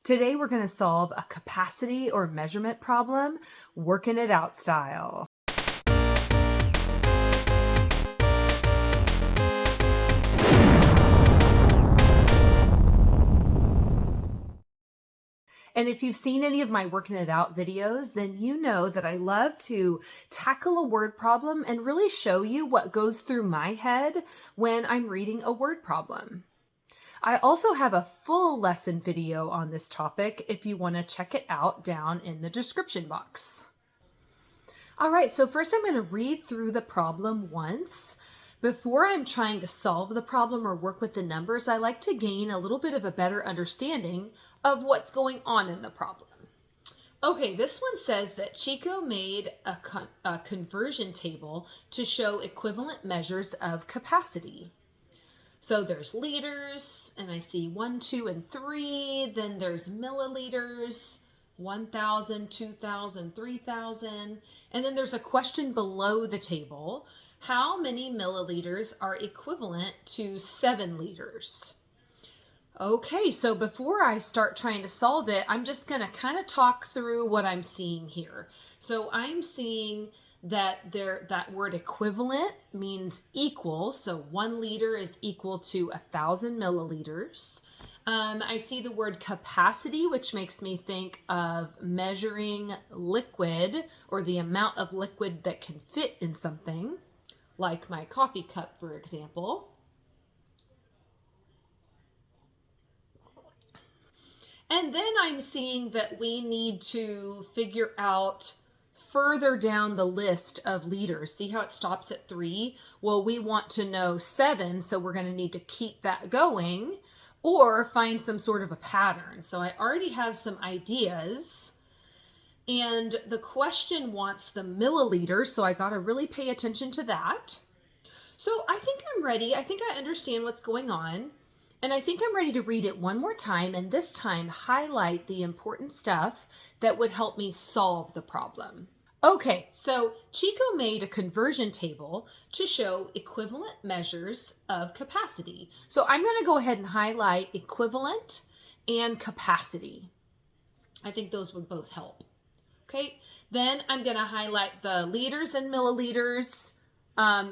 Today we're going to solve a capacity or measurement problem, working it out style. And if you've seen any of my working it out videos, then you know that I love to tackle a word problem and really show you what goes through my head when I'm reading a word problem. I also have a full lesson video on this topic if you want to check it out down in the description box. All right, so first I'm going to read through the problem once. Before I'm trying to solve the problem or work with the numbers, I like to gain a little bit of a better understanding of what's going on in the problem. Okay, this one says that Chico made a conversion table to show equivalent measures of capacity. So there's liters, and I see 1, 2, and 3. Then there's milliliters, 1,000, 2,000, 3,000. And then there's a question below the table. How many milliliters are equivalent to 7 liters? Okay, so before I start trying to solve it, I'm just going to kind of talk through what I'm seeing here. So I'm seeing that that word equivalent means equal. So 1 liter is equal to 1,000 milliliters. I see the word capacity, which makes me think of measuring liquid or the amount of liquid that can fit in something, like my coffee cup, for example. And then I'm seeing that we need to figure out further down the list of liters. See how it stops at 3? Well, we want to know 7, so we're going to need to keep that going or find some sort of a pattern. So I already have some ideas. And the question wants the milliliters, so I got to really pay attention to that. So I think I'm ready. I think I understand what's going on. And I think I'm ready to read it one more time, and this time highlight the important stuff that would help me solve the problem. Okay, so Chico made a conversion table to show equivalent measures of capacity. So I'm going to go ahead and highlight equivalent and capacity. I think those would both help. Okay, then I'm going to highlight the liters and milliliters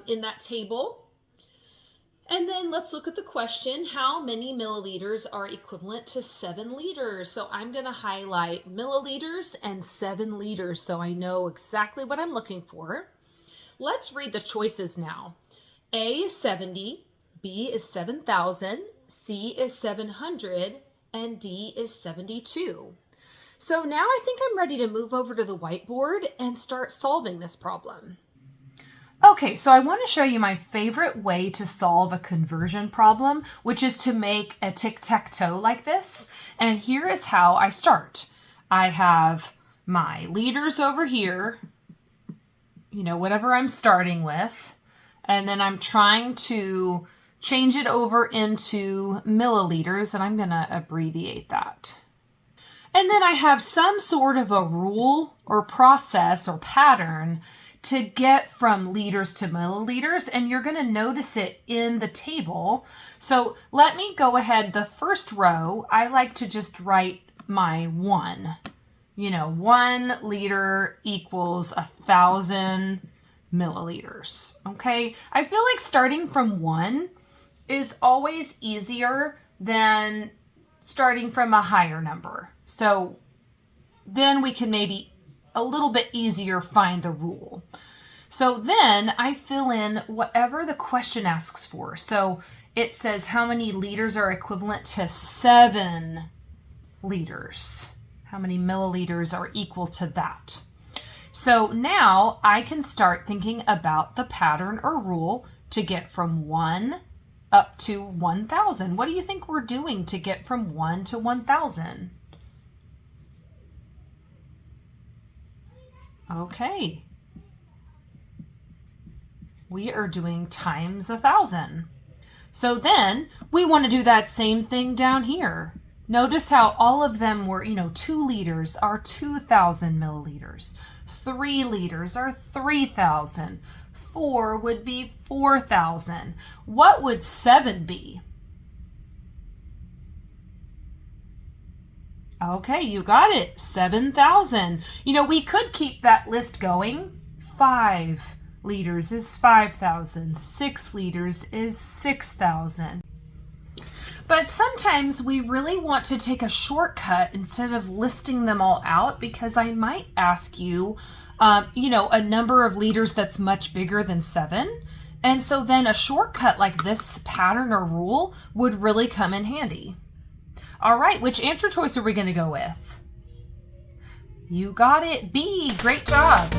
in that table. And then let's look at the question, how many milliliters are equivalent to 7 liters? So I'm going to highlight milliliters and 7 liters so I know exactly what I'm looking for. Let's read the choices now. A is 70, B is 7,000, C is 700, and D is 72. So now I think I'm ready to move over to the whiteboard and start solving this problem. Okay, so I want to show you my favorite way to solve a conversion problem, which is to make a tic-tac-toe like this. And here is how I start. I have my liters over here, whatever I'm starting with, and then I'm trying to change it over into milliliters, and I'm going to abbreviate that. And then I have some sort of a rule or process or pattern to get from liters to milliliters, and you're going to notice it in the table. So let me go ahead. The first row, I like to just write my 1. 1 liter equals 1,000 milliliters. Okay, I feel like starting from 1 is always easier than starting from a higher number. So then we can maybe a little bit easier find the rule. So then I fill in whatever the question asks for. So it says how many liters are equivalent to 7 liters. How many milliliters are equal to that? So now I can start thinking about the pattern or rule to get from 1 up to 1,000. What do you think we're doing to get from 1 to 1,000? Okay, we are doing times 1,000. So then we want to do that same thing down here. Notice how all of them were, 2 liters are 2,000 milliliters. 3 liters are 3,000. 4 would be 4,000. What would 7 be? Okay, you got it. 7,000. You know, we could keep that list going. 5 liters is 5,000. 6 liters is 6,000. But sometimes we really want to take a shortcut instead of listing them all out, because I might ask you, a number of liters that's much bigger than 7. And so then a shortcut like this pattern or rule would really come in handy. All right, which answer choice are we going to go with? You got it, B. Great job.